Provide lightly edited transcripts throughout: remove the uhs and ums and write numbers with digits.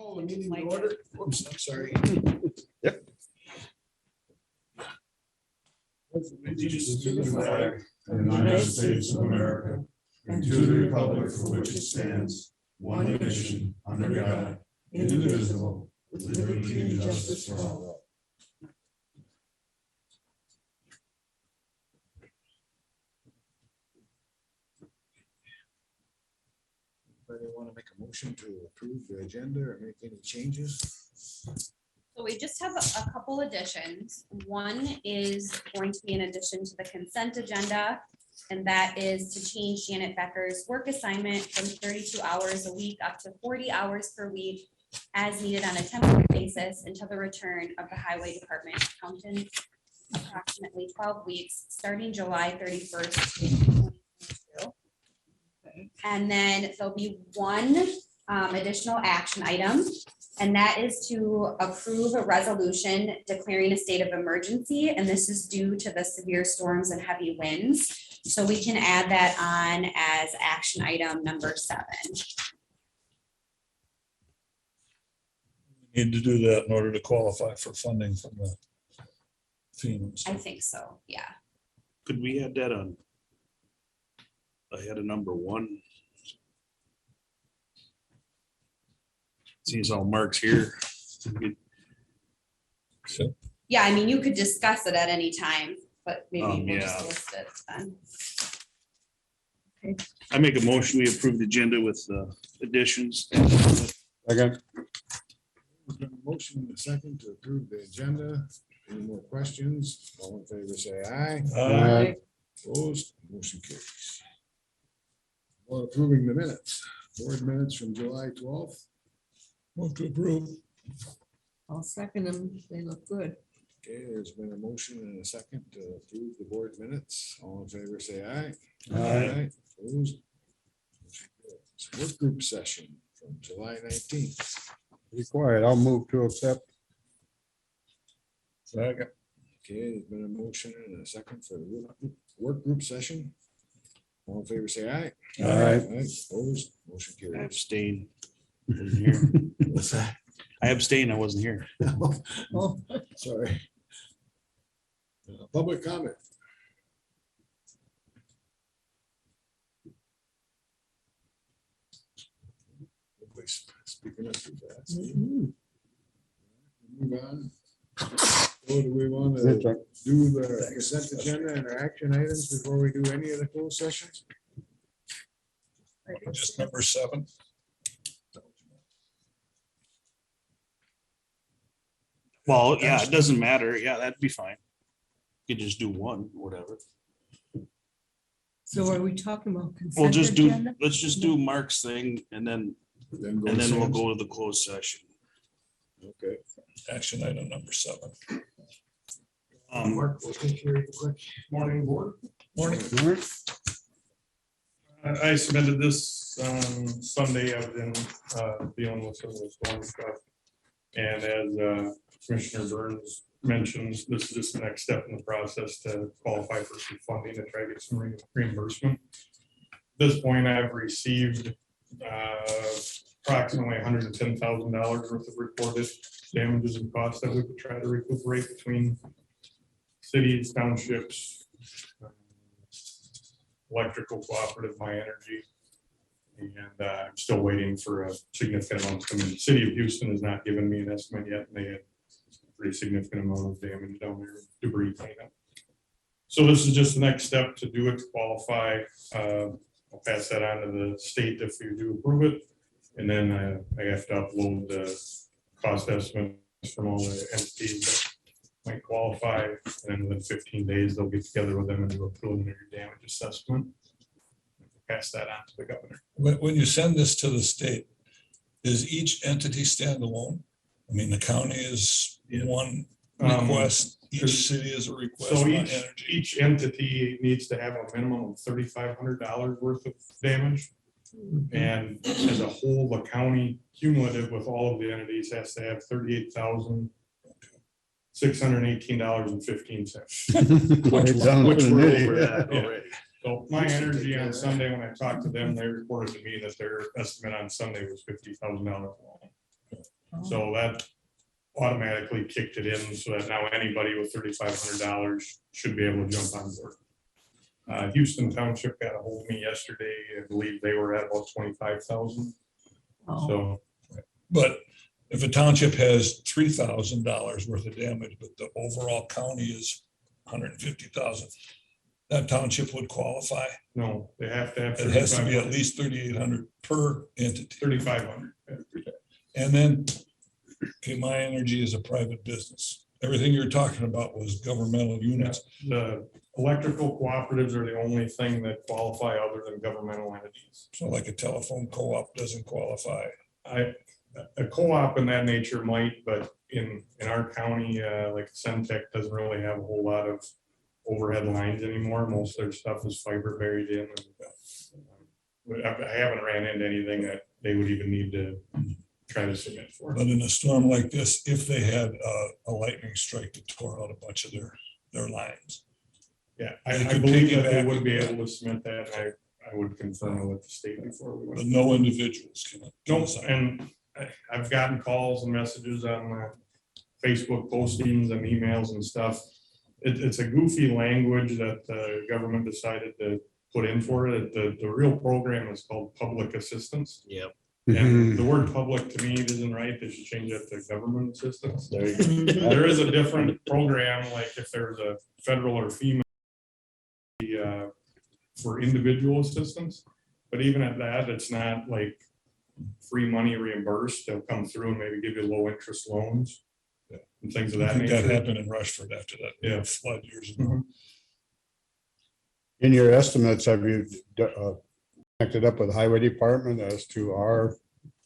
Call the meeting to order. Whoops, I'm sorry. Yep. Allegiance to the flag of the United States of America, and to the republic for which it stands, one nation, under God, indivisible, with liberty and justice for all. Anybody want to make a motion to approve the agenda or make any changes? So we just have a couple additions. One is going to be an addition to the consent agenda. And that is to change Janet Becker's work assignment from 32 hours a week up to 40 hours per week as needed on a temporary basis until the return of the highway department accountant, approximately 12 weeks, starting July 31st. 2022. And then there'll be one additional action item, and that is to approve a resolution declaring a state of emergency. And this is due to the severe storms and heavy winds. So we can add that on as action item number 7. Need to do that in order to qualify for funding from the FEMA. I think so, yeah. Could we add that on? Ahead of number 1. Seems all Mark's here. So, Yeah, I mean, you could discuss it at any time, but maybe we'll Yeah. just list it then. I make a motion, we approve the agenda with additions. Second. We've got a motion and a second to approve the agenda. Any more questions? All in favor, say aye. Aye. Opposed, motion carries. Or approving the minutes, board minutes from July 12th. Move to approve. I'll second them. They look good. Okay, there's been a motion and a second to approve the board minutes. All in favor, say aye. Aye. Opposed. Motion carries. Work group session from July 19th. Required, I'll move to accept. Second. Okay, there's been a motion and a second for the work group session. All in favor, say aye. Aye. Opposed, motion I carries. abstain. Wasn't here. What's that? I abstain, I wasn't here. Oh, Sorry. Public comment. Nobody's speaking up too fast. Move on. So do we want to do the consent agenda and our action items before we do any of the closed sessions? Just number 7. Well, yeah, it doesn't matter. Yeah, that'd be fine. You could just do one, whatever. so are we talking about? We'll consent just do, agenda? let's just do Mark's thing and then we'll Sam's. go to the closed session. Okay. Action item number 7. Mark, we'll take care of it quick. Morning, board. Morning. I submitted this Sunday. I've been dealing with some of the storm stuff. And as Commissioner Burns mentions, this is just the next step in the process to qualify for some funding to try to get some reimbursement. At this point, I've received approximately $110,000 worth of reported damages and costs that we could try to recuperate between cities, townships, electrical cooperative, My Energy. And I'm still waiting for a significant amount to come in. The City of Houston has not given me an estimate yet, and they had a pretty significant amount of damage down there, debris cleanup. So this is just the next step to do it, to qualify. I'll pass that on to the state if you do approve it. And then I have to upload the cost estimates from all the entities that might qualify. And then within 15 days, they'll get together with them and do a preliminary damage assessment. Pass that on to the governor. When you send this to the state, is each entity standalone? I mean, the county is one request, each city is a request. So My each Energy. entity needs to have a minimum of $3,500 worth of damage. And as a whole, the county cumulative with all of the entities has to have $38,618.15. Which we're over that Yeah. already. So My Energy on Sunday, when I talked to them, they reported to me that their estimate on Sunday was $50,000 long. So that automatically kicked it in so that now anybody with $3,500 should be able to jump on board. Houston Township got a hold of me yesterday. I believe they were at about 25,000. So But if a township has $3,000 worth of damage, but the overall county is 150,000, that township would qualify. no, they have to have. It has to be at 3,500. least 3,800 per entity. 3,500. And then, okay, My Energy is a private business. Everything you're talking about was governmental units. The electrical cooperatives are the only thing that qualify other than governmental entities. So like a telephone co-op doesn't qualify. A co-op in that nature might, but in our county, like Centec doesn't really have a whole lot of overhead lines anymore. Most of their stuff is fiber buried in. And, I haven't ran into anything that they would even need to try to submit for. But in a storm like this, if they had a lightning strike that tore out a bunch of their lines. Yeah, They I could believe piggyback that they would with be that. able to submit that. I would confirm it with the state before we But went. no individuals can. No, and I've gotten calls and messages on Facebook postings and emails and stuff. It's a goofy language that the government decided to put in for it. The real program is called public assistance. Yep. And the word public to me isn't right. They should change that to government assistance. There you go. There is a different program, like if there's a federal or FEMA for individual assistance, but even at that, it's not like free money reimbursed. They'll come through and maybe give you low interest loans and things of I that think that nature. happened in Rushford after that Yeah. flood years ago. Mhm. In your estimates, have you connected up with the highway department as to our,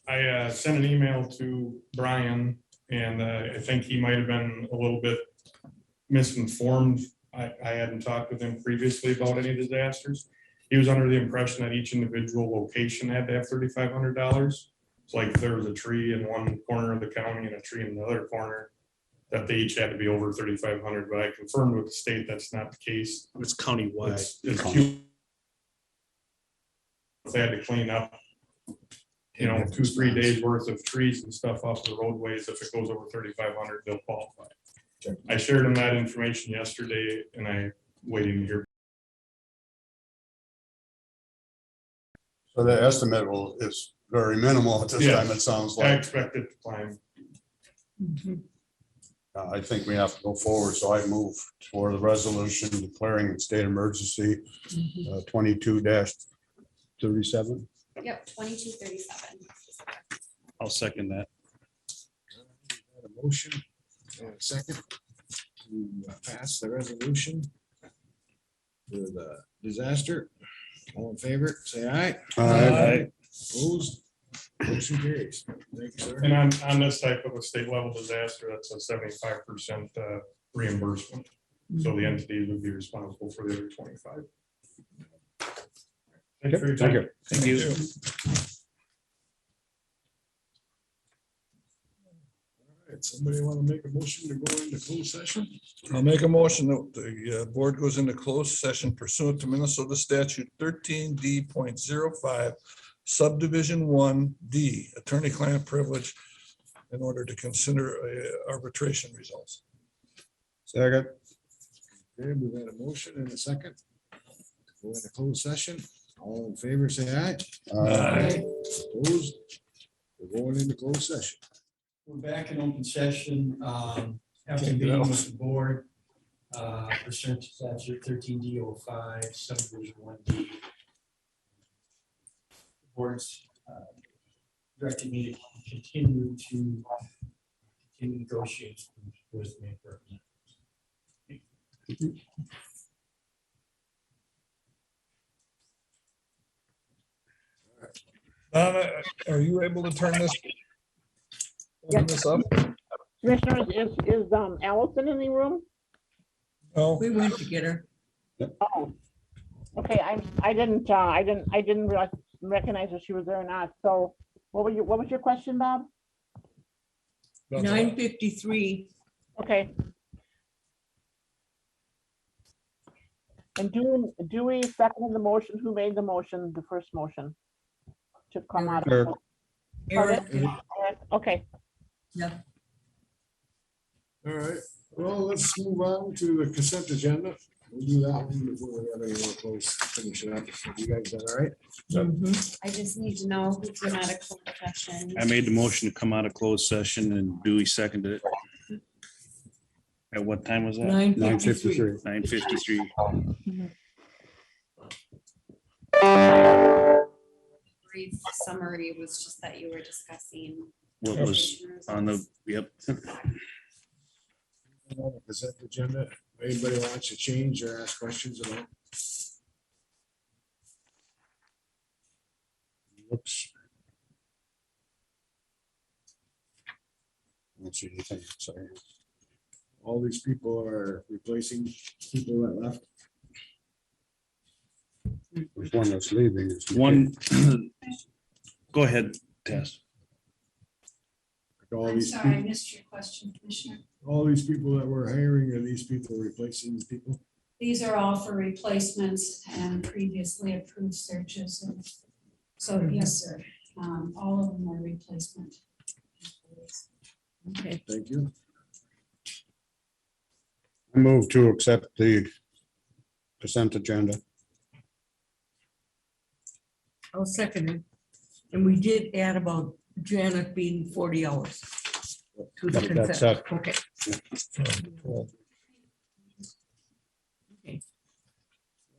I sent an email to Brian, and I think he might have been a little bit misinformed. I hadn't talked with him previously about any disasters. He was under the impression that each individual location had to have $3,500. It's like if there was a tree in one corner of the county and a tree in the other corner, that they each had to be over 3,500, but I confirmed with the state that's not the case. It's countywide. It's cute. If they had to clean up, 2-3 days worth of trees and stuff off the roadways, if it goes over 3,500, they'll qualify. I shared them that information yesterday, and I'm waiting to hear. so the estimate is very minimal at this Yeah. time, it sounds I like. expect it to climb. I think we have to go forward, so I move for the resolution declaring a state emergency 22-37. Yep, 2237. I'll second that. Got a motion and a second to pass the resolution for the disaster. All in favor, say aye. Aye. Opposed? Motion carries. Thank you, sir. And on this type of a state level disaster, that's a 75% reimbursement. So the entities would be responsible for the other 25. Thank you for your Thank time. you. Thank you. All right, somebody want to make a motion to go into closed session? I'll make a motion that the board goes into closed session pursuant to Minnesota statute 13D.05 subdivision 1D, attorney-client privilege, in order to consider arbitration results. Second. Okay, we've had a motion and a second. to Go into closed session. All in favor, say aye. Aye. Opposed? We're going into closed session. We're back in open session, after Can't get meeting out. with the board, pursuant to statute 13D05, subdivision 1D. Board's directed me to continue negotiations with me. Donna, are you able to turn this? Open this up? Commissioners, is Allison in the room? No, We went to get her. Oh, okay, I didn't recognize if she was there or not, so what was your question, Bob? 9:53. Okay. And do we second the motion? Who made the motion, the first motion? To come out of. Eric. Pardon? Okay, Yep. All right, well, let's move on to the consent agenda. We'll do that one before we have any more close, finish it up. You guys done all right? Mhm. I just need to know who came out of closed session. I made the motion to come out of closed session and Dewey seconded it. At what time was that? 9:53. 9:53. 9:53. Brief summary was just that you were discussing. What was on the, yep. On the consent agenda, anybody wants to change or ask questions about? Whoops. Let's see anything, sorry. All these people are replacing people that left. There's one that's leaving. One, go ahead, Tess. All I'm these, sorry, I missed your question, Commissioner. all these people that we're hiring, are these people replacing these people? These are all for replacements and previously approved searches. And so, yes, sir, all of them are replacement. Okay. Thank you. I move to accept the consent agenda. I'll second it. And we did add about Janet being 40 hours. To the That's consent. it. Okay. All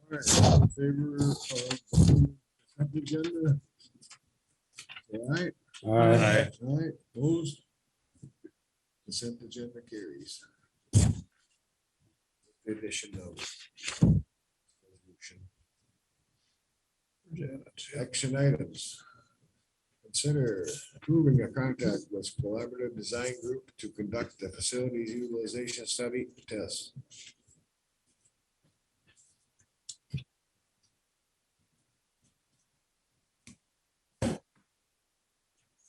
right, all in favor of consent agenda? All right, Aye. all right, opposed? Consent agenda carries. Addition of resolution. Action items. Consider approving a contract with Collaborative Design Group to conduct the facilities utilization study test.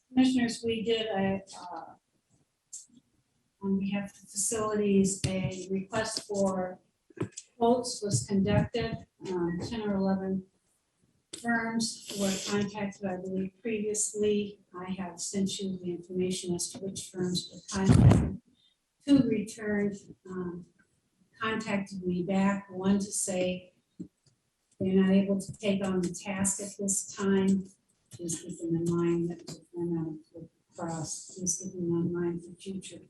Commissioners, we did on behalf of facilities, a request for quotes was conducted. 10 or 11 firms were contacted, I believe, previously. I have sent you the information as to which firms were contacted. 2 returned, contacted me back, one to say they're not able to take on the task at this time. Please keep them in mind that they're not across, please keep them in mind for future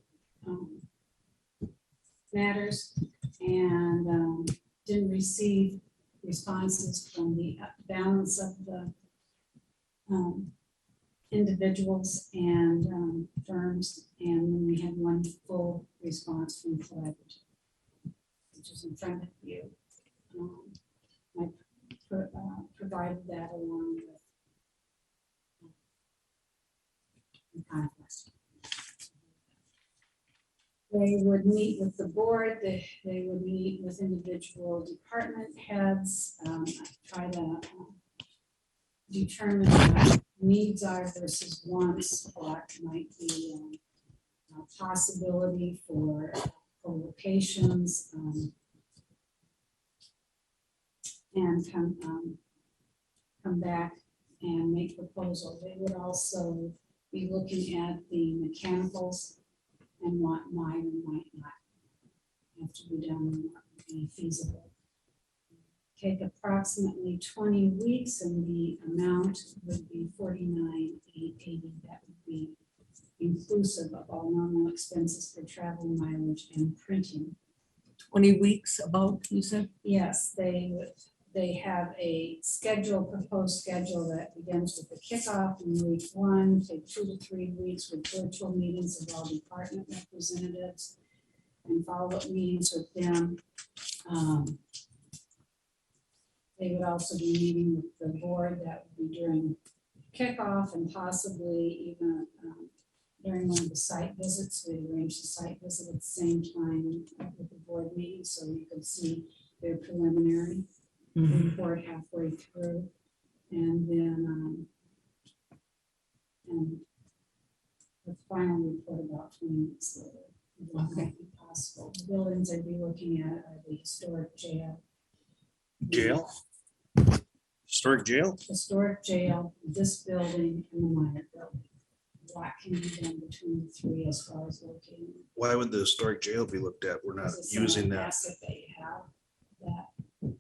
matters, and didn't receive responses from the balance of the individuals and firms, and then we had one full response from Collaborative, which is in front of you. I provided that along with the contract. They would meet with the board, they would meet with individual department heads, try to determine what needs are versus wants, what might be a possibility for locations, and come back and make proposal. They would also be looking at the mechanicals and what might and might not have to be done and what would be feasible. Take approximately 20 weeks and the amount would be $49,880. That would be inclusive of all normal expenses for travel, mileage, and printing. 20 weeks about, you said? Yes, they have a schedule, proposed schedule that begins with the kickoff in week 1, take 2 to 3 weeks with virtual meetings of all department representatives and follow-up meetings with them. They would also be meeting with the board. That would be during kickoff and possibly even during one of the site visits. We arranged the site visit at the same time with the board meeting, so you could see their preliminary report halfway through, and then and the final report about 20 minutes later. That might be possible. The buildings I'd be looking at are the historic jail. Jail? Historic jail? Historic jail, this building, and the minor building. what can be done between the three as far as locating. Why would the historic jail be looked at? We're not Because it's using an that. asset that you have that if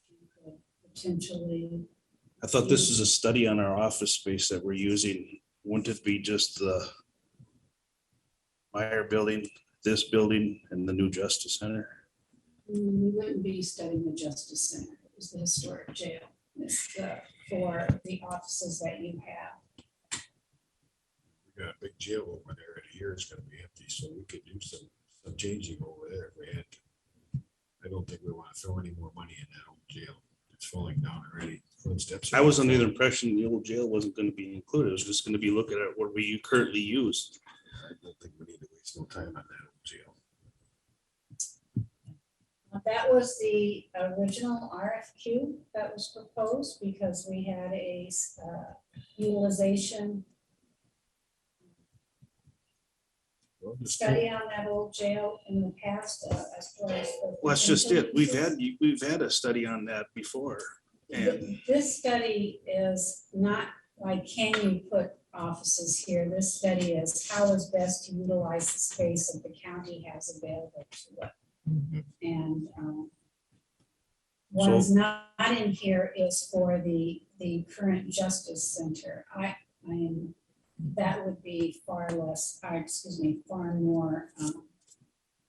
you could potentially, I thought this is a study on our office space that we're using. Wouldn't it be just the Meyer building, this building, and the new Justice Center? we wouldn't be studying the Justice Center. It was the historic jail. It's for the offices that you have. We got a big jail over there and here it's gonna be empty, so we could do some changing over there if we had to. I don't think we want to throw any more money in that old jail. It's falling down already. Footsteps. I was under the impression the old jail wasn't gonna be included. It was just gonna be looking at what we currently use. I don't think we need to waste no time on that old jail. That was the original RFQ that was proposed because we had a utilization Well, just study on that old jail in the past as far as. Well, that's just it. We've had a study on that before. And This study is not like, can you put offices here? This study is how is best to utilize the space that the county has available to it. And what is not in here is for the current Justice Center. I am, that would be far less, far more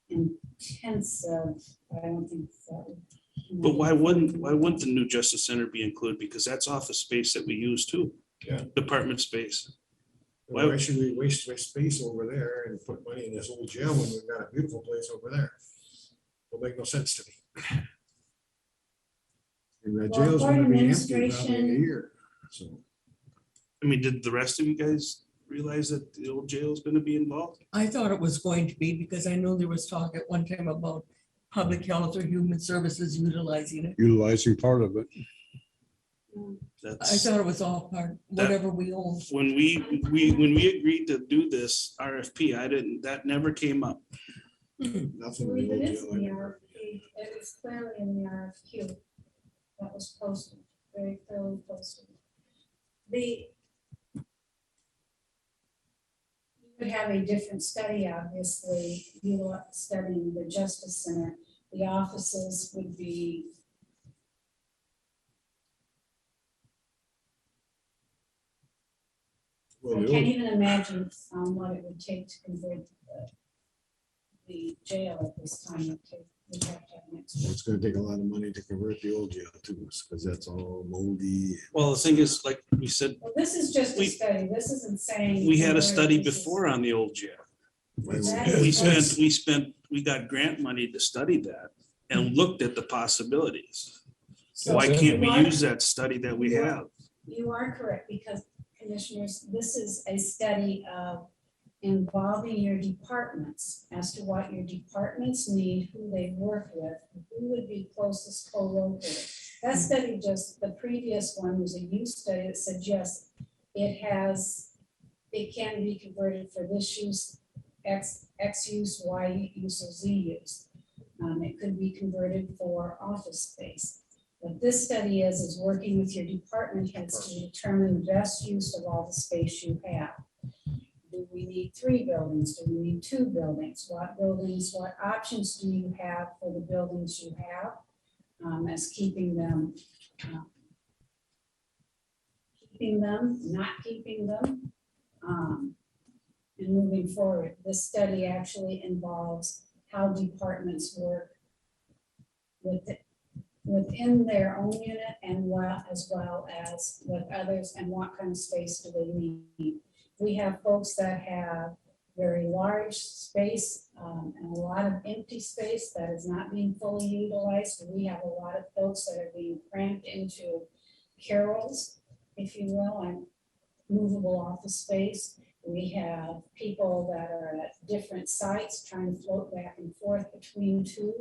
intensive. I don't think that would. but why wouldn't the new Justice Center be included? Because that's office space that we use too. Yeah. Department space. Why should we waste space over there and put money in this old jail when we've got a beautiful place over there? Don't make no sense to me. And that Well, jail's for gonna be empty probably in a administration- year, so. I mean, did the rest of you guys realize that the old jail is gonna be involved? I thought it was going to be because I know there was talk at one time about public health or human services utilizing it. Utilizing part of it. I That's, thought it was all part, whatever we own. when we agreed to do this RFP, that never came up. Nothing. Believe in it the is old in the jail. RFP. It was clearly in the RFQ that was posted, very clearly posted. We would have a different study, obviously, studying the Justice Center. The offices would be. Well, I the can't old- even imagine what it would take to convert the jail at this time. We'd have to have next. It's gonna take a lot of money to convert the old jail too, because that's all moldy. Well, the thing is, like we said, Well, this is just a We- study. This isn't saying. we had a study this is- before on the old jail. That We got grant money to study that and looked at the possibilities. So Why can't we you are- use that study that we have? You are correct, because commissioners, this is a study of involving your departments as to what your departments need, who they work with, who would be closest co-located. That study just, the previous one was a use study that said, yes, it can be converted for this use, X use, Y use, or Z use. It could be converted for office space. What this study is working with your department heads to determine the best use of all the space you have. Do we need 3 buildings? Do we need 2 buildings? What options do you have for the buildings you have? As keeping them, not keeping them. And moving forward, this study actually involves how departments work within their own unit and as well as with others, and what kind of space do they need. We have folks that have very large space and a lot of empty space that is not being fully utilized. We have a lot of folks that are being cramped into carrels, if you will, and movable office space. We have people that are at different sites trying to float back and forth between 2.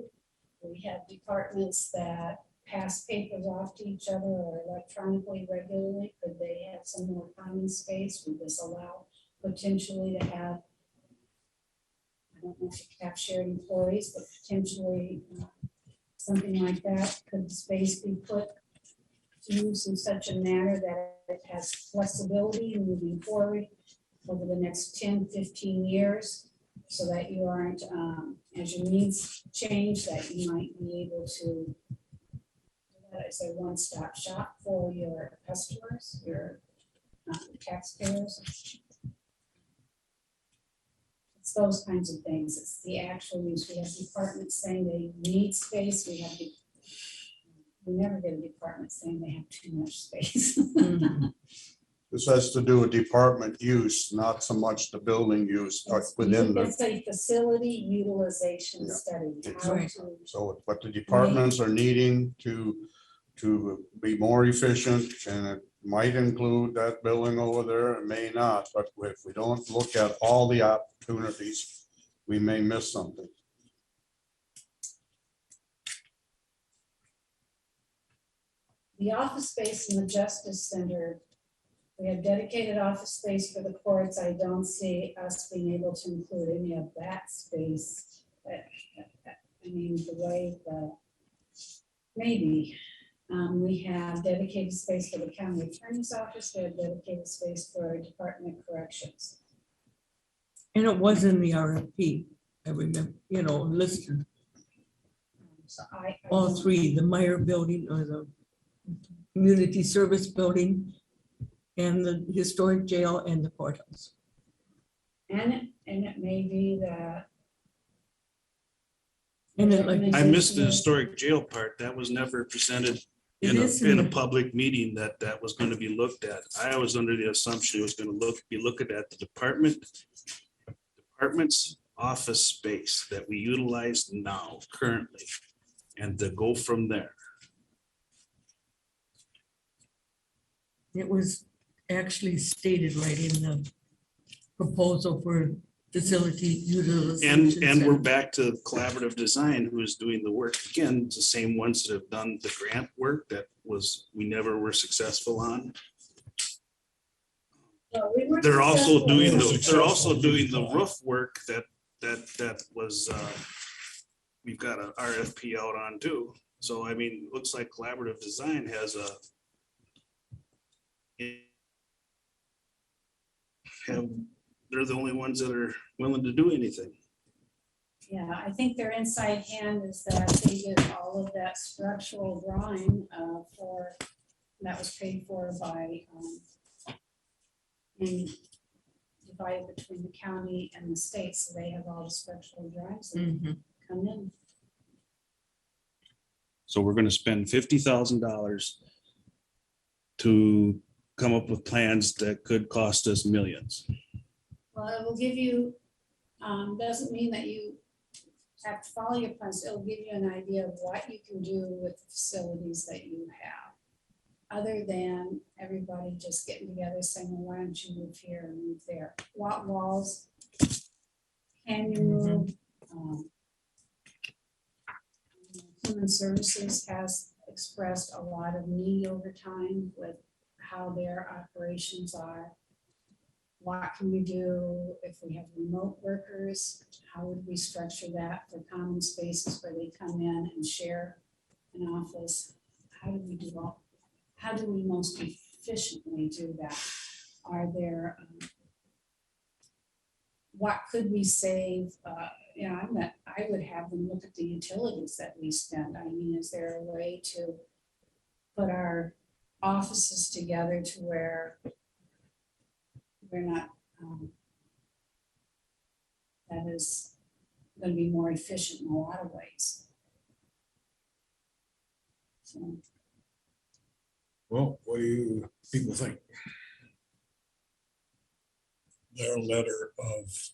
We have departments that pass papers off to each other or electronically regularly. Could they have some more common space? Would this allow potentially to have, I don't know if you could have shared employees, but potentially something like that? Could the space be put to use in such a manner that it has flexibility in moving forward? over the next 10, 15 years, so that you aren't, as your needs change, that you might be able to, as a one-stop shop for your customers, your taxpayers. It's those kinds of things. It's the actual use. We have departments saying they need space. We never get a department saying they have too much space. This has to do with department use, not so much the building use within the, It's a facility utilization Yeah. study. How Right. to, so what the departments are needing to be more efficient, and it might include that building over there, it may not, but if we don't look at all the opportunities, we may miss something. the office space in the Justice Center, we have dedicated office space for the courts. I don't see us being able to include any of that space. I mean, the way maybe, we have dedicated space for the county attorney's office, we have dedicated space for our Department of Corrections. And it was in the RFP, I remember, listed, So I all don't- three, the Meyer Building or the Community Service Building and the Historic Jail and the courthouse. And it may be that. And then like, I missed the historic jail part. That was never presented it in is in a the- public meeting that was going to be looked at. I was under the assumption it was going to be looking at the department's office space that we utilize now currently, and to go from there. It was actually stated right in the proposal for facility utilization. And we're center. back to collaborative design, who is doing the work. Again, it's the same ones that have done the grant work that we never were successful on. Well, we were They're also successful. doing We're they're also successful. doing the roof work that was, we've got an RFP out on too. So I mean, it looks like collaborative design has they're the only ones that are willing to do anything. Yeah, I think their inside hand is that they did all of that structural drawing that was paid for by and divided between the county and the state, so they have all the structural drawings that Mhm. come in. So we're gonna spend $50,000 to come up with plans that could cost us millions. Well, it will give you, doesn't mean that you have to follow your plans. It'll give you an idea of what you can do with the facilities that you have. Other than everybody just getting together saying, well, why don't you move here and move there? What walls can you move? Human Services has expressed a lot of need over time with how their operations are. What can we do if we have remote workers? How would we structure that for common spaces where they come in and share an office? How do we do all? How do we most efficiently do that? Are there, what could we save? I would have them look at the utilities that we spend. I mean, is there a way to put our offices together to where we're not, that is going to be more efficient in a lot of ways. So, Well, what do you people think? Their letter of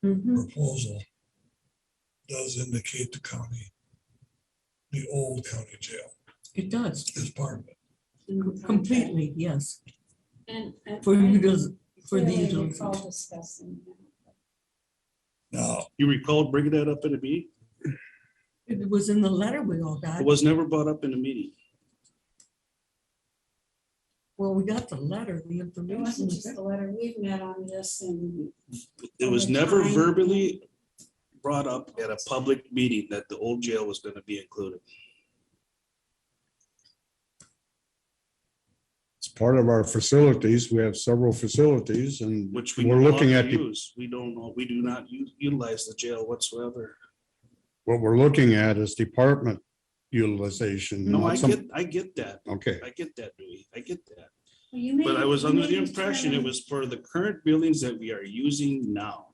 Mhm. proposal does indicate the county, the old county jail It does, is part of it. in the contract. completely, yes, And. for I for the clearly recall utilization. discussing that. Now, You recall bringing that up in a meeting? It was in the letter we all got. It was never brought up in a meeting. Well, we got the letter, the It information. wasn't was just there. the letter, we've met on this and. It was Over never time. verbally brought up at a public meeting that the old jail was gonna be included. It's part of our facilities. We have several facilities and which we we're no looking longer at, the- use. We don't know, we do not utilize the jail whatsoever. what we're looking at is department utilization. No, not some- I get that. Okay, I get that, Dewey. I get that. Well, you may- But I was you under may the impression it determine- was for the current buildings that we are using now.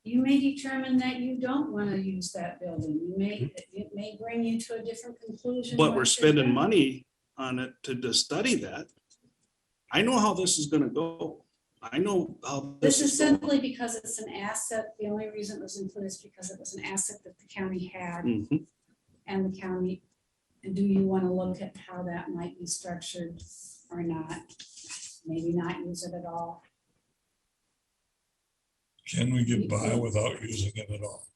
You may determine that you don't want to use that building. It may bring you to a different conclusion. But we're once you're spending done. money on it to study that. I know how this is gonna go. I know how. This is going. simply because it's an asset. The only reason it was included is because it was an asset that the county had Mhm. and the county. And do you want to look at how that might be structured or not? Maybe not use it at all. Can we get by without using it at all?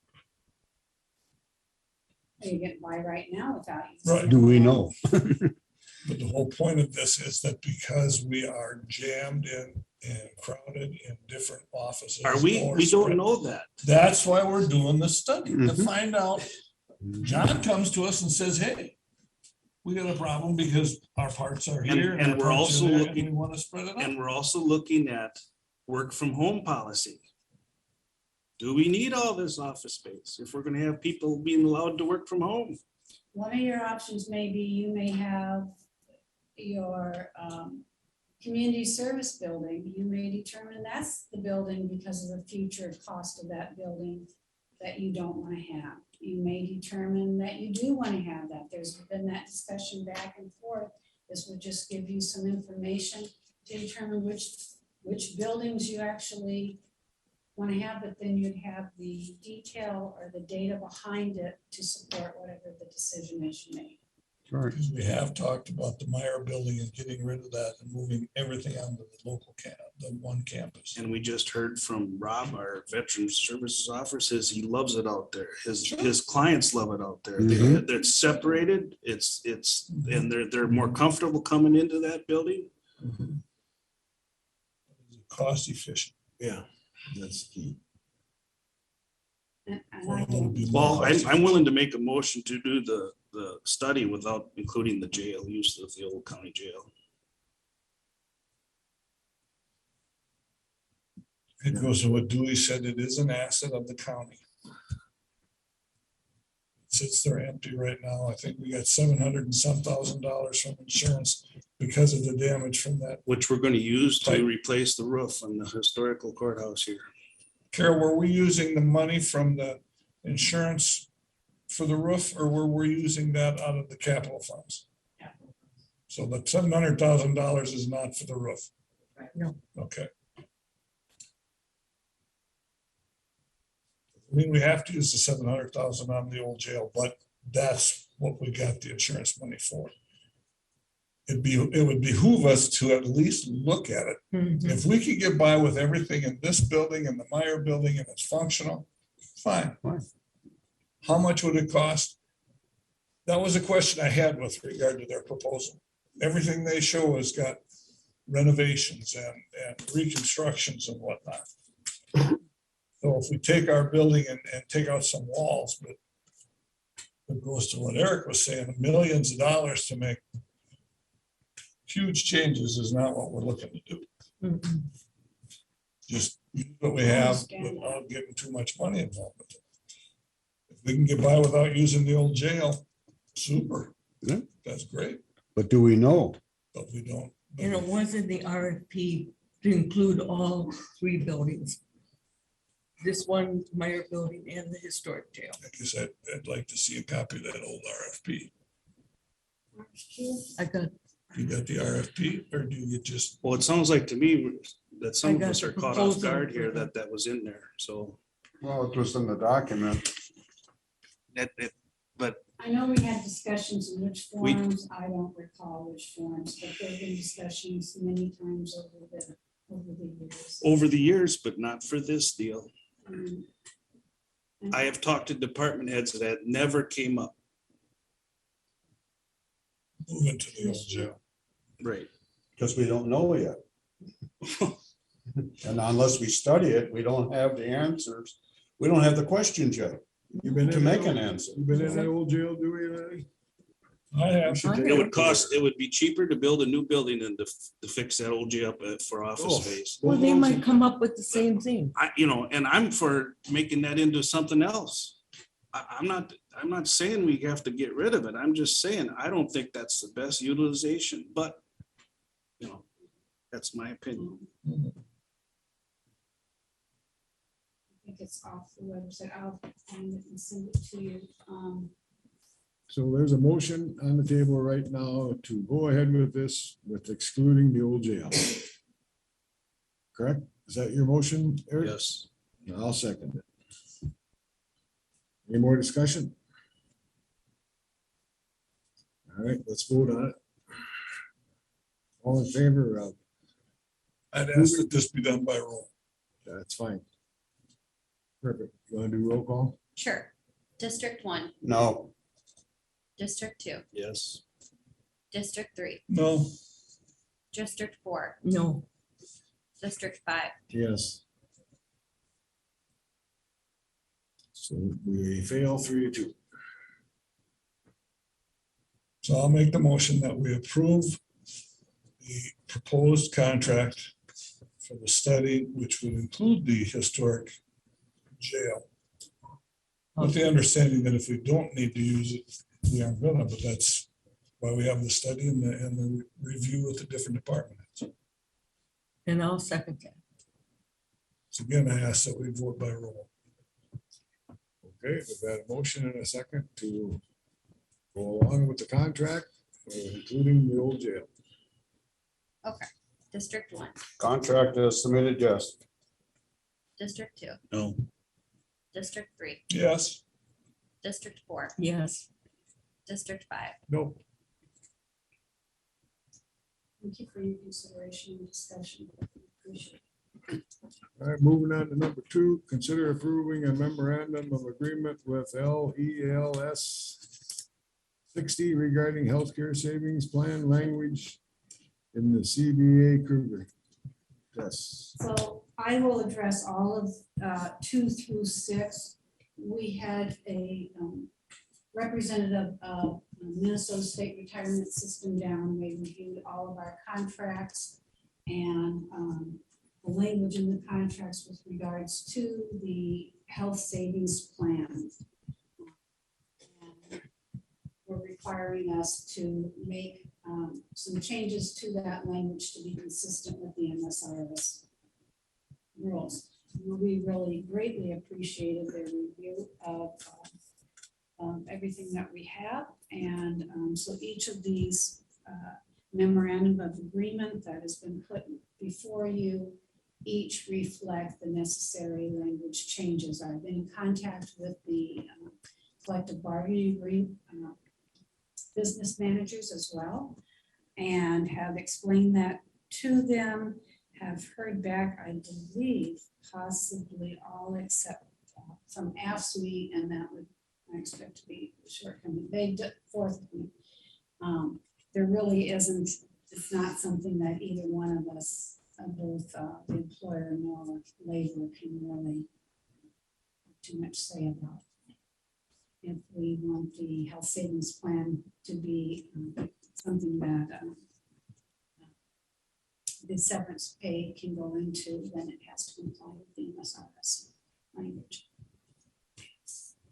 You get by right now without. using Right. it. do we know? But the whole point of this is that because we are jammed in and crowded in different offices. Are we? or We don't spread- know that. That's why we're doing the study, to Mhm. find out. John comes to us and says, hey, we got a problem because our parts are here. And our we're parts are also there, and looking- We want to spread it out. And we're also looking at work from home policy. Do we need all this office space if we're gonna have people being allowed to work from home? One of your options may be you may have your community service building. You may determine that's the building because of the future cost of that building that you don't want to have. You may determine that you do want to have that. There's been that discussion back and forth. This would just give you some information to determine which buildings you actually want to have, but then you'd have the detail or the data behind it to support whatever the decision is you make. Right. Because we have talked about the Meyer building and getting rid of that and moving everything onto the local the one campus. And we just heard from Rob, our veteran services officer, says he loves it out there. His clients love it out there. Mhm. They're separated. And they're more comfortable coming into that building. Cost efficient. Yeah, that's key. And or I a little think bit more Well, cost I'm willing to make a motion to do the study without including the jail, use of the old county jail. It goes to what Dewey said, it is an asset of the county. It sits there empty right now. I think we got 700 and some $1,000 from insurance because of the damage from that. Which we're gonna use to Right. replace the roof on the historical courthouse here. Carol, were we using the money from the insurance for the roof, or were we using that out of the capital funds? So the $700,000 is not for the roof? No. Okay. I mean, we have to use the 700,000 on the old jail, but that's what we got the insurance money for. It would behoove us to at least look at it. Mhm. If we could get by with everything in this building and the Meyer building and it's functional, fine. Fine. How much would it cost? That was a question I had with regard to their proposal. Everything they show has got renovations and reconstructions and whatnot. So if we take our building and take out some walls, but it goes to what Eric was saying, millions of dollars to make huge changes is not what we're looking to do. Mhm. Just use what we have without getting too much money involved with it. If we can get by without using the old jail, super. Yeah. That's great, But do we know? but we don't. And it was in the RFP to include all three buildings. This one, Meyer building and the historic jail. I guess I'd like to see a copy of that old RFP. I got, You got the RFP, or do you just, Well, it sounds like to me that some I of got us the are caught off proposal guard for here the- that was in there, so. Well, it was in the document. But I know we had discussions in which forms, I don't recall which forms, but there have been discussions many times over the years. over the years, but not for this deal. Um, I have talked to department heads that never came up. move into the old jail? Right. Because we don't know yet. And unless we study it, we don't have the answers. We don't have the questions yet You been to in make that an old- answer. You been in that old jail, Dewey, and I have. It would cost, it would be cheaper to build a new building than to fix that old jail for Oh. office space. Well, they might come up with the same thing. And I'm for making that into something else. I'm not saying we have to get rid of it. I'm just saying, I don't think that's the best utilization, but, that's my opinion. I think it's off the website. I'll find it and send it to you. So there's a motion on the table right now to go ahead with this with excluding the old jail. Correct? Is that your motion, Eric? Yes. I'll second it. Any more discussion? All right, let's vote on it. All in favor of, I'd ask that this be done by roll. that's fine. Perfect. You want to do roll call? Sure. District 1, No, District 2, Yes. District 3, No, District 4, No, District 5. Yes. So we fail 3-2. so I'll make the motion that we approve the proposed contract for the study, which would include the historic jail. With the understanding that if we don't need to use it, we aren't gonna, but that's why we have the study and the review with the different departments. and I'll second that. So again, I ask that we vote by roll. Okay, we've got a motion and a second to go along with the contract, including the old jail. Okay. District 1, contract is submitted, yes. District 2, No. District 3, Yes, District 4, Yes, District 5. Nope. Thank you for your consideration and discussion. Appreciate it. All right, moving on to number 2, consider approving a memorandum of agreement with LELS 60 regarding healthcare savings plan language in the CBA Kruger. Yes. So I will address all of 2 through 6. We had a representative of Minnesota State Retirement System down. We reviewed all of our contracts and the language in the contracts with regards to the health savings plan. And we're requiring us to make some changes to that language to be consistent with the MSRS rules. We really greatly appreciated their review of everything that we have. And so each of these memorandum of agreement that has been put before you each reflect the necessary language changes. I've been in contact with the collective bargaining agreement business managers as well, and have explained that to them, have heard back, I believe, possibly all except from AFSCME, and that would, I expect to be shortcoming. They did forthcoming. There really isn't, it's not something that either one of us, both the employer nor labor, can really have too much say about. If we want the health savings plan to be something that the severance pay can go into, then it has to comply with the MSRS language.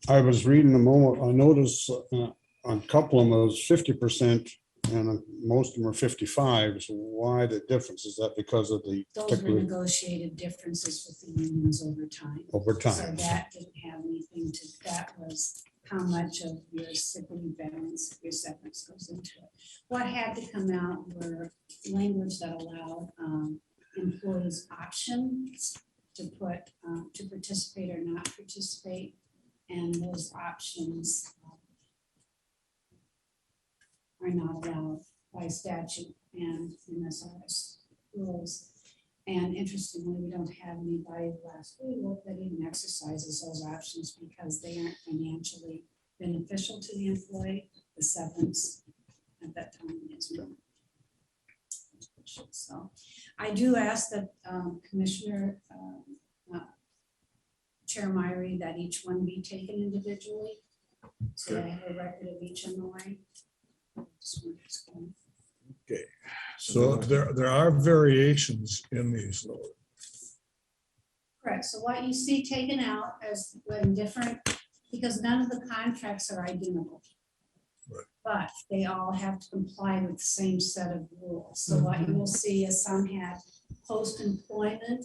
I was reading I noticed on a couple of them it was 50% and most of them are 55. So why the difference? Is that because of the Those were particular negotiated differences with the unions over time. over So time? that didn't have anything to, that was how much of your sick leave balance, your severance goes into it. What had to come out were language that allowed employees options to put, to participate or not participate. And those options are not allowed by statute and MSRS rules. And interestingly, we don't have anybody last week that even exercises those options because they aren't financially beneficial to the employee. The severance at that time is not. So I do ask that Commissioner Chair Myrie, that each one be taken individually. So I have a record of each MOA. Just wanted to explain. Okay, so there are variations in these though. Correct, so what you see taken out as when different, because none of the contracts are identical. Right. But they all have to comply with the same set of rules. So what you will see is some had post-employment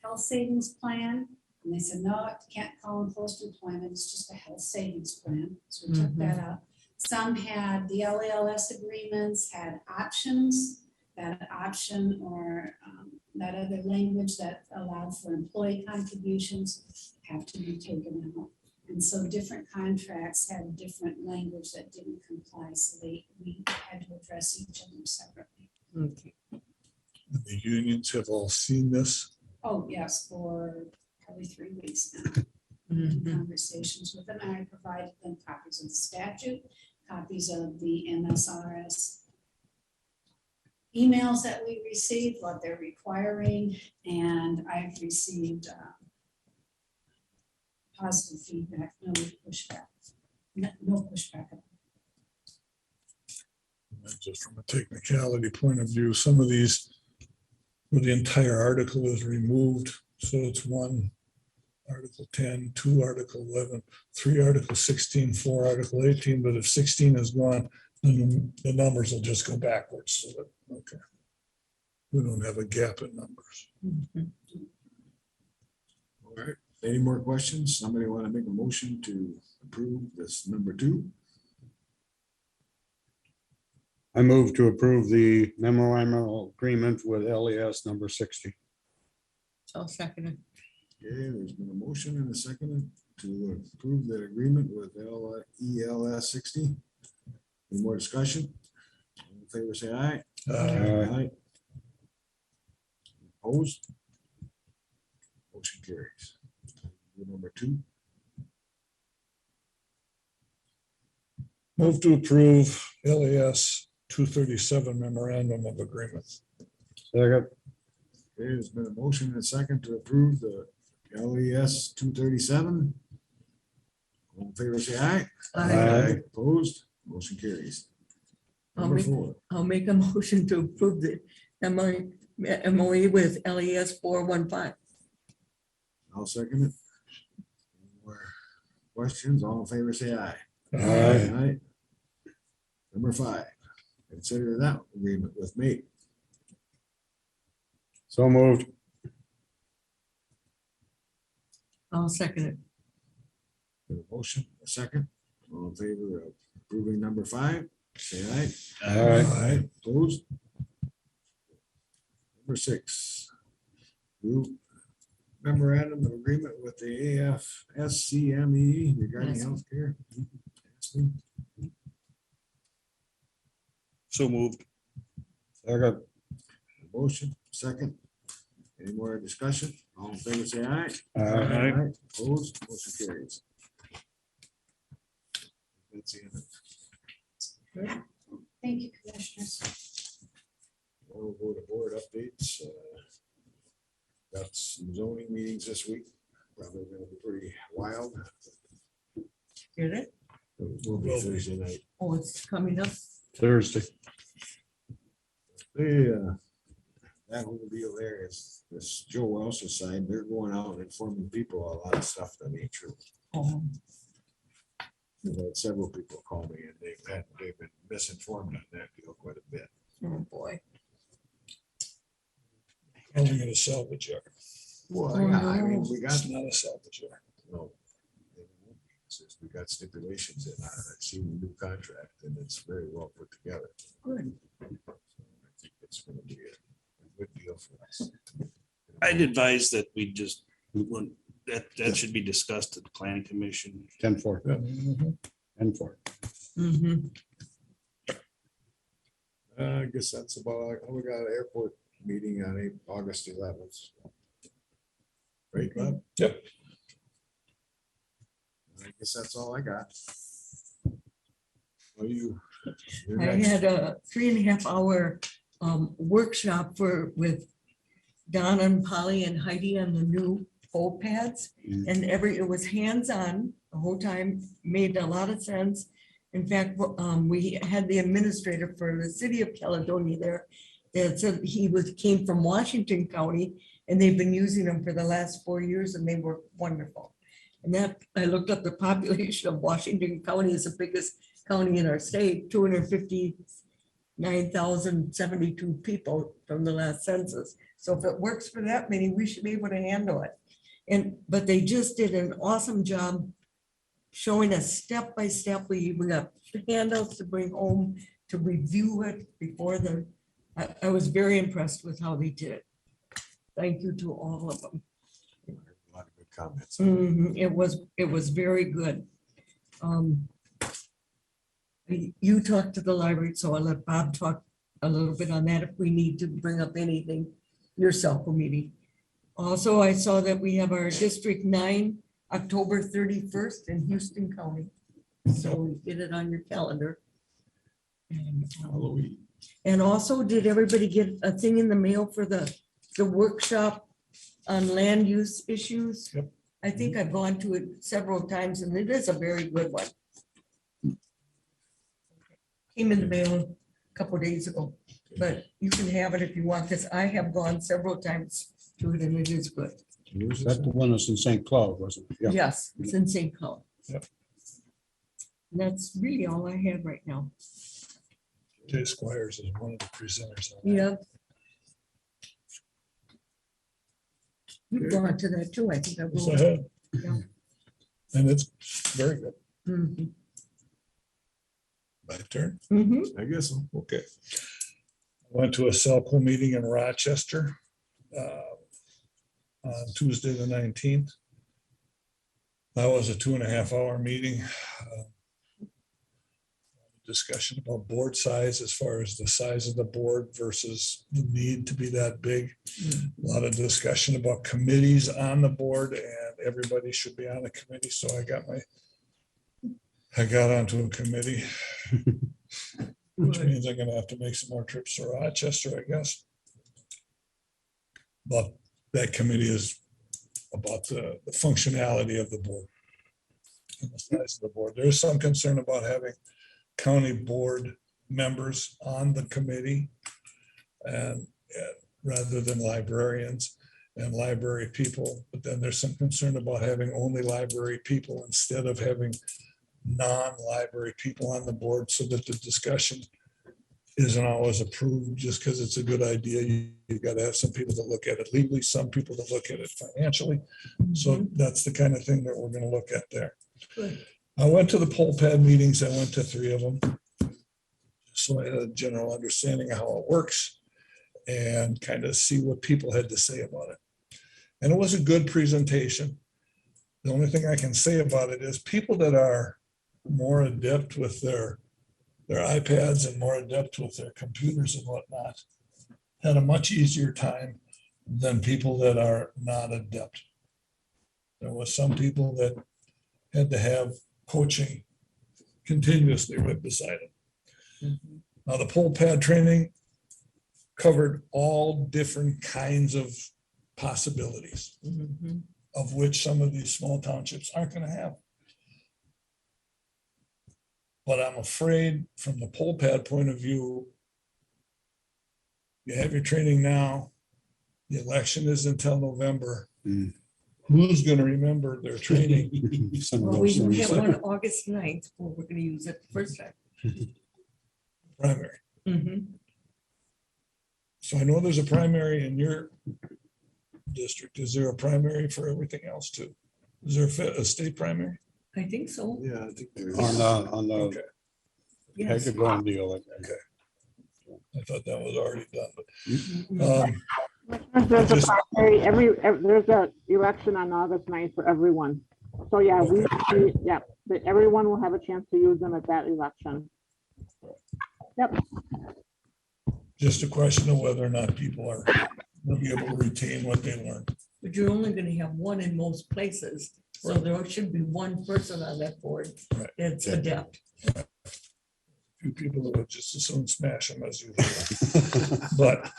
health savings plan. And they said, no, you can't call them post-employment, it's just a health savings plan. So we took that out. Some had the LALS agreements, had options, that option or that other language that allowed for employee contributions have to be taken out. And so different contracts had different language that didn't comply, so we had to address each of them separately. The unions have all seen this. Oh, yes, for probably 3 weeks now. Conversations with them, and I provided them copies of the statute, copies of the MSRS emails that we received, what they're requiring, and I've received positive feedback, no pushback, no pushback. And just from a technicality point of view, some of these, where the entire article is removed, so it's 1 Article 10, 2 Article 11, 3 Article 16, 4 Article 18, but if 16 is gone, then the numbers will just go backwards. So that, okay. We don't have a gap in numbers. All right, any more questions? Somebody want to make a motion to approve this number 2? I move to approve the memorandum agreement with LES number 60. I'll second it. Okay, there's been a motion and a second to approve that agreement with ELS 60. Any more discussion? All in favor, say aye. Aye. Opposed? Motion carries. Number 2. Move to approve LAS 237 memorandum of agreement. Second. Okay, there's been a motion and a second to approve the LES 237. All in favor, say aye. Aye. Opposed? Motion carries. I'll Number make- 4. I'll make a motion to approve the MOE with LES 415. I'll second it. Any more questions? All in favor, say aye. Aye. Number 5, consider that agreement with mate. So moved. I'll second it. Got a motion, a second. All in favor of approving number 5, say aye. Aye. Opposed? Number 6. Group memorandum of agreement with the AFSCME regarding Yes. healthcare. So moved. Second. Motion, second. Any more discussion? All in favor, say aye. Aye. Opposed? Motion carries. That's the end of Thank you, commissioners. We'll go to board updates. Got some zoning meetings this week. Probably gonna be pretty wild. Did it? It will be Thursday night. Oh, it's coming up. Thursday. That whole deal there is this Joe Welch's side, they're going out and informing people a lot of stuff that ain't true. Oh, We've had several people call me and they've been misinformed on that deal quite a bit. oh, boy. Only gonna salvage yard. Well, yeah, I mean, we got, It's not a salvage yard. no. it won't be. It's just we got stipulations in our new contract and it's very well put together. Good. So I think it's gonna be a good deal for us. I'd advise that we just, that should be discussed at the planning commission. 10-4. Mhm. 10-4. Mhm. I guess that's about, we got an airport meeting on August 11th. Right, Bob? Yep. I guess that's all I got. Well, you're I next. had a 3.5 hour workshop with Don and Polly and Heidi on the new fold pads. Mm. And it was hands-on the whole time, made a lot of sense. In fact, we had the administrator for the city of Caledonia there that said came from Washington County, and they've been using them for the last 4 years, and they were wonderful. And that, I looked up the population of Washington County is the biggest county in our state, 259,072 people from the last census. So if it works for that many, we should be able to handle it. But they just did an awesome job showing us step by step. We got handouts to bring home to review it before I was very impressed with how they did it. Thank you to all of them. A lot of good comments. It was very good. You talked to the library, so I'll let Bob talk a little bit on that if we need to bring up anything yourself, maybe. Also, I saw that we have our District 9, October 31st in Houston County. So get it on your calendar. And also, did everybody get a thing in the mail for the workshop on land use issues? Yep. I think I've gone to it several times and it is a very good one. Came in the mail a couple days ago, but you can have it if you want, because I have gone several times to it and it is good. That's the one that's in St. Cloud, wasn't it? Yeah. Yes, it's in St. Cloud. Yep. And that's really all I have right now. Jay Squires is one of the presenters. on that. Yeah. You've gone to that too, I think. I Yes, I will. have. Yeah. And it's very good. Mhm. My turn. Mhm. I guess so. Okay. Went to a Celco meeting in Rochester on Tuesday, the 19th. That was a 2.5-hour meeting. Discussion about board size as far as the size of the board versus the need to be that big. A lot of discussion about committees on the board, and everybody should be on a committee. So I got onto a committee, which means I'm gonna have to make some more trips to Rochester, I guess. But that committee is about the functionality of the board and the size of the board. There's some concern about having county board members on the committee and rather than librarians and library people. But then there's some concern about having only library people instead of having non-library people on the board, so that the discussion isn't always approved just because it's a good idea. You got to have some people that look at it legally, some people that look at it financially. So that's the kind of thing that we're going to look at there. Good. I went to the poll pad meetings. I went to 3 of them. So I had a general understanding of how it works and kind of see what people had to say about it. And it was a good presentation. The only thing I can say about it is people that are more adept with their iPads and more adept with their computers and whatnot had a much easier time than people that are not adept. There was some people that had to have coaching continuously right beside them. Now, the poll pad training covered all different kinds of possibilities, of which some of these small townships aren't going to have. But I'm afraid from the poll pad point of view, you have your training now, the election is until November. Who's going to remember their training? Well, we have one August 9th, where we're going to use it the first time. Primary. Mhm. So I know there's a primary in your district. Is there a primary for everything else too? Is there a state primary? I think so. Yeah, I think there's. On the Okay, Yes. Hagedorn deal. I thought that was already done, but There's a Just- primary, there's a election on August 9th for everyone. So yeah, everyone will have a chance to use them at that election. Yep. just a question of whether or not people are will be able to retain what they learned. But you're only going to have one in most places. So there should be one person on that board Right. that's adept. Few people that would just as soon smash them as you. But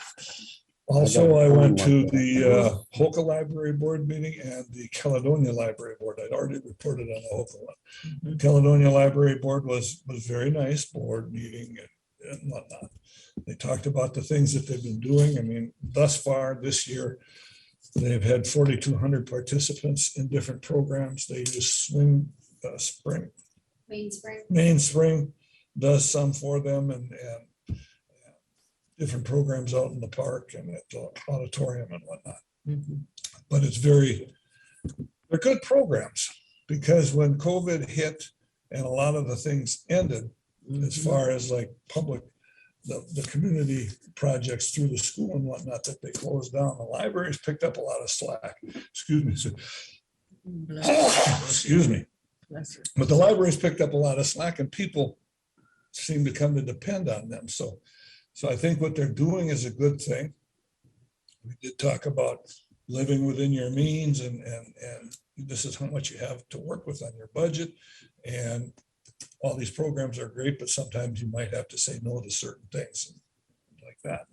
Also, I went to like the that. Hoka Library Board meeting and the Caledonia Library Board. I'd already reported on the Hoka one. The Caledonia Library Board was very nice board meeting and whatnot. They talked about the things that they've been doing. I mean, thus far this year, they've had 4,200 participants in different programs. They use Mainspring does some for them and different programs out in the park and at the auditorium and whatnot. But they're good programs because when COVID hit and a lot of the things ended, as far as like the community projects through the school and whatnot that they closed down, the libraries picked up a lot of slack. Excuse me. Excuse me. But the libraries picked up a lot of slack and people seem to come to depend on them. So I think what they're doing is a good thing. We did talk about living within your means and this is how much you have to work with on your budget. And all these programs are great, but sometimes you might have to say no to certain things like that.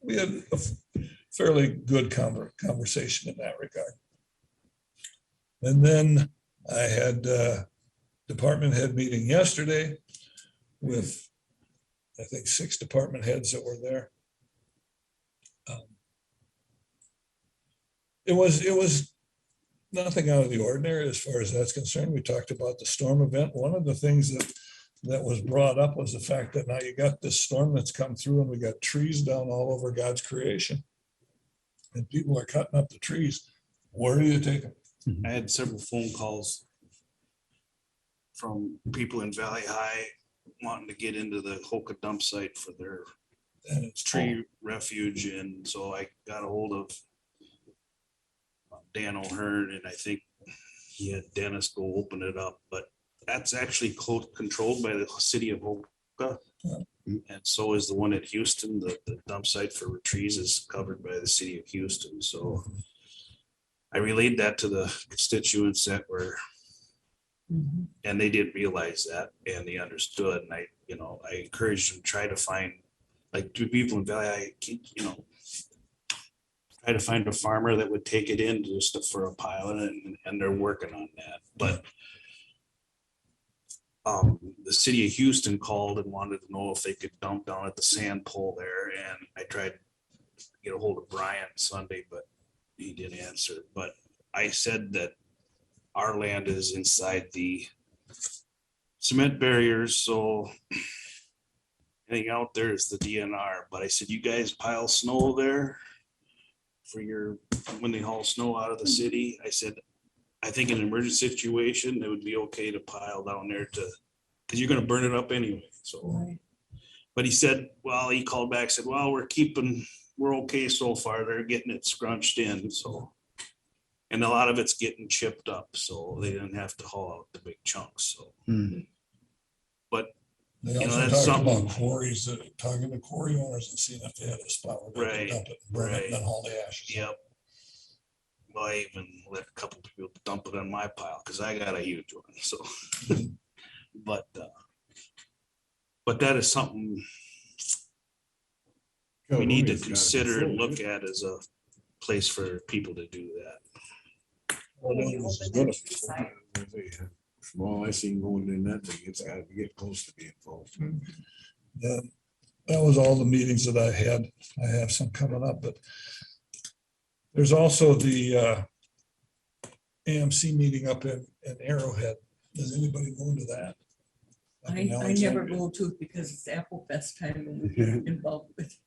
We had a fairly good conversation in that regard. And then I had a department head meeting yesterday with, I think, 6 department heads that were there. It was nothing out of the ordinary as far as that's concerned. We talked about the storm event. One of the things that was brought up was the fact that now you got this storm that's come through and we got trees down all over God's creation. And people are cutting up the trees. Where do you take them? I had several phone calls from people in Valley High wanting to get into the Hoka dump site for their And it's tree refuge. And so I got a hold of Dan O'Hearn and I think he had Dennis go open it up, but that's actually controlled by the city of Hoka. And so is the one at Houston, the dump site for trees is covered by the city of Houston. So I relayed that to the constituents that were, and they didn't realize that and they understood. And I encouraged them to try to find like 2 people in Valley, try to find a farmer that would take it in just for a pilot and they're working on that. But the city of Houston called and wanted to know if they could dump down at the sand pole there. And I tried to get a hold of Brian Sunday, but he didn't answer. But I said that our land is inside the cement barriers. So anything out there is the DNR. But I said, you guys pile snow there for when they haul snow out of the city. I said, I think in an emergency situation, it would be okay to pile down there because you're going to burn it up anyway. So, but he said, well, he called back, said, well, we're okay so far. They're getting it scrunched in. So, and a lot of it's getting chipped up. So they didn't have to haul out the big chunks. So, but they also that's talked about something. quarries, talking to quarry owners and seeing if they had a spot where they could dump it, burn it, and then haul the ashes. Yep. Well, I even let a couple people dump it on my pile because I got a huge one. So, but that is something we need to consider and look at as a place for people to do that. From all I seen going in that thing, it's gotta get close to being full. That was all the meetings that I had. I have some coming up, but there's also the AMC meeting up in Arrowhead. Does anybody go into that? Up in I never Alexandria? go to it because it's Apple Fest time and we're involved with.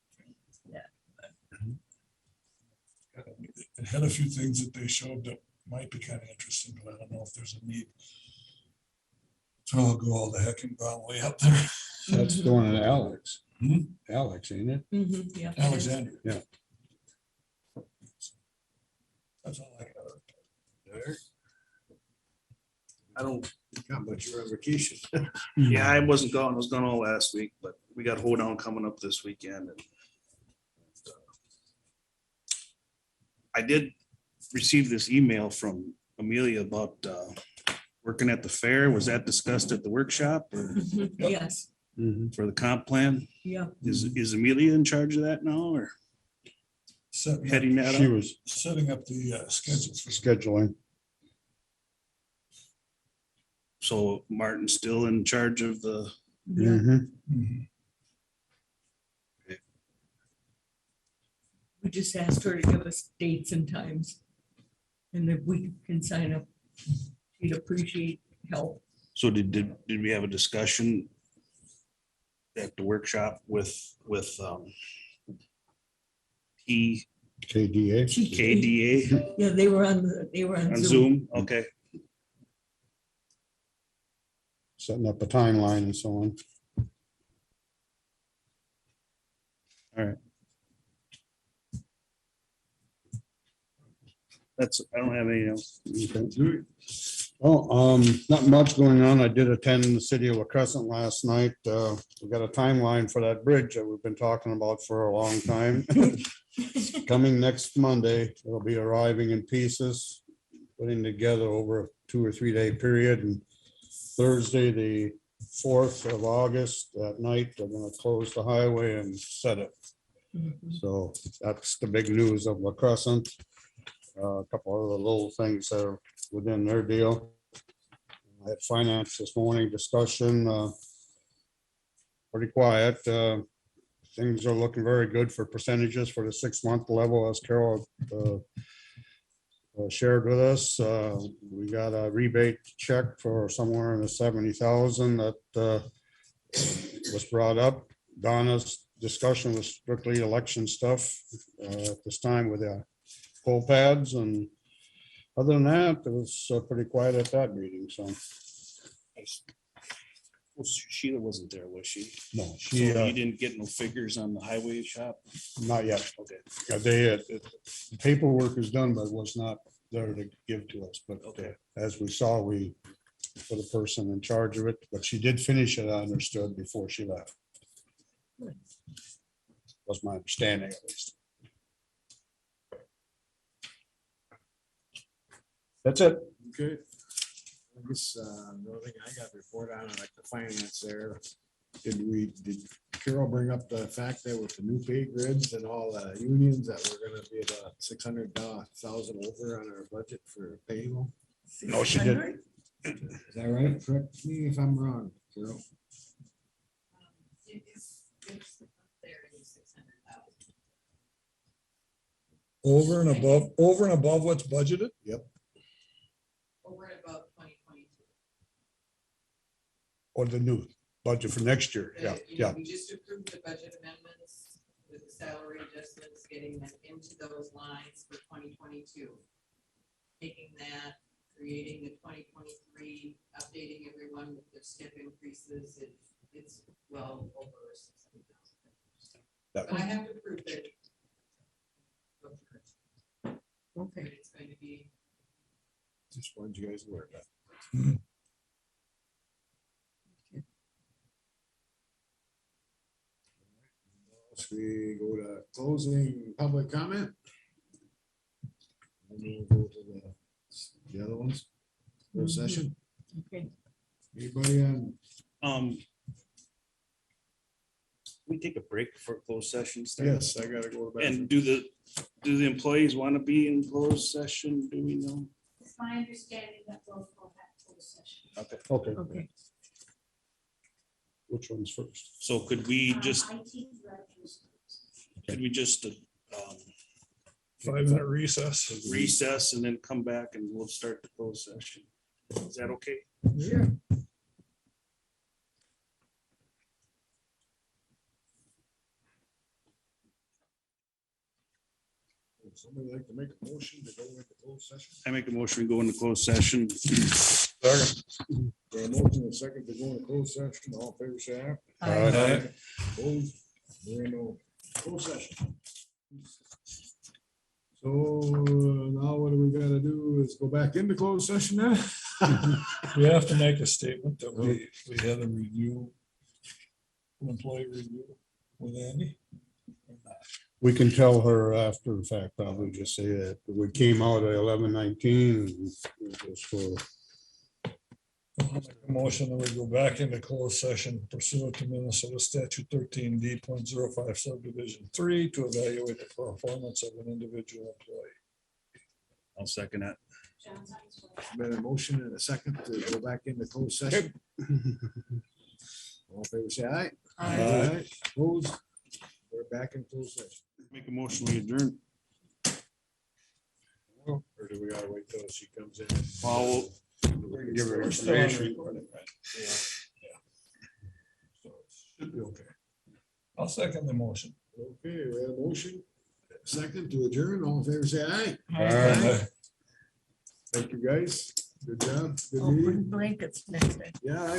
It had a few things that they showed that might be kind of interesting, but I don't know if there's a need. So I'll go all the heck and go way up there. That's the one at Alex. Hmm? Alex, ain't it? Yeah. Alexandria. Yeah. That's all I got. There, I don't. how much you're on vacation? Yeah, I wasn't gone. I was gone all last week, but we got Hoedown coming up this weekend. And I did receive this email from Amelia about working at the fair. Was that discussed at the workshop or Yes, for the comp plan? yeah. Is Amelia in charge of that now or? heading that She up? was setting up the schedules. scheduling. So Martin's still in charge of the, Mhm. Mhm. We just asked her to give us dates and times. And if we can sign up, she'd appreciate help. so did we have a discussion at the workshop with KDA. KDA Yeah, they were on on Zoom. Zoom? Okay, Setting up a timeline and so on. I don't have anything else. Okay. Well, not much going on. I did attend the city of La Crescent last night. We got a timeline for that bridge that we've been talking about for a long time. Coming next Monday, it'll be arriving in pieces, putting together over a 2 or 3 day period. And Thursday, the 4th of August, that night, they're gonna close the highway and set it. Mhm. So that's the big news of La Crescent. A couple other little things that are within their deal. I had finance this morning discussion, pretty quiet. Things are looking very good for percentages for the 6-month level, as Carol shared with us. We got a rebate check for somewhere in the 70,000 that was brought up. Donna's discussion was strictly election stuff at this time with the poll pads, and other than that, it was pretty quiet at that meeting, so. Well, Sheila wasn't there, was she? No, So she, you didn't get no figures on the highway shop? not yet. Okay. The paperwork is done, but was not there to give to us, but Okay. as we saw, we put a person in charge of it, but she did finish it, I understood, before she left. Was my understanding at least. That's it. Okay. I guess, the only thing I got to report on, like the finance there, did Carol bring up the fact that with the new pay grids and all the unions that we're gonna be about 600,000 over on our budget for payroll? No, she didn't. Is that right? Correct me if I'm wrong, Carol. Over and above what's budgeted? Over and above 2022. Or the new budget for next year, yeah, yeah. We just approved the budget amendments with the salary adjustments, getting them into those lines for 2022. Taking that, creating the 2023, updating everyone with their step increases, it's well over 600,000. That- But I have to prove that. Okay. But it's going to be, Just wanted you guys to work that. We go to closing public comment. And then we'll go to the other ones. Closed session. Okay. Anybody on? We take a break for closed sessions. there? Yes, I gotta go to bed. And do the employees want to be in closed session? Do we know? It's my understanding that both will have closed session. Okay. Okay, Okay. which one's first? So could we just, IT directors. could we just 5-minute recess. recess and then come back and we'll start the closed session? Is that okay? Sure. Would somebody like to make a motion to go into closed session? I make a motion to go into closed session. Got a motion and a second to go into closed session. All in favor, say aye. Aye. Opposed? There ain't no closed session. So now what we gotta do is go back into closed session now? We have to make a statement that we had a review, an employee review with Andy. We can tell her after the fact, probably just say that we came out at 11:19. It was for I'll make a motion that we go back into closed session pursuant to Minnesota statute 13D.05 subdivision 3 to evaluate the performance of an individual employee. I'll second that. John's on his way. Been a motion and a second to go back into closed session. All in favor, say aye. Aye. Opposed? We're back in closed session. Make a motion, we adjourn. Or do we gotta wait till she comes in? Well, Give her We're still on information. recording, right? Yeah. So it should be okay. I'll second the motion. Okay, we have a motion, second to adjourn. All in favor, say aye. Aye. Thank you, guys. Good job. Good I'll meeting. bring blankets next time. Yeah.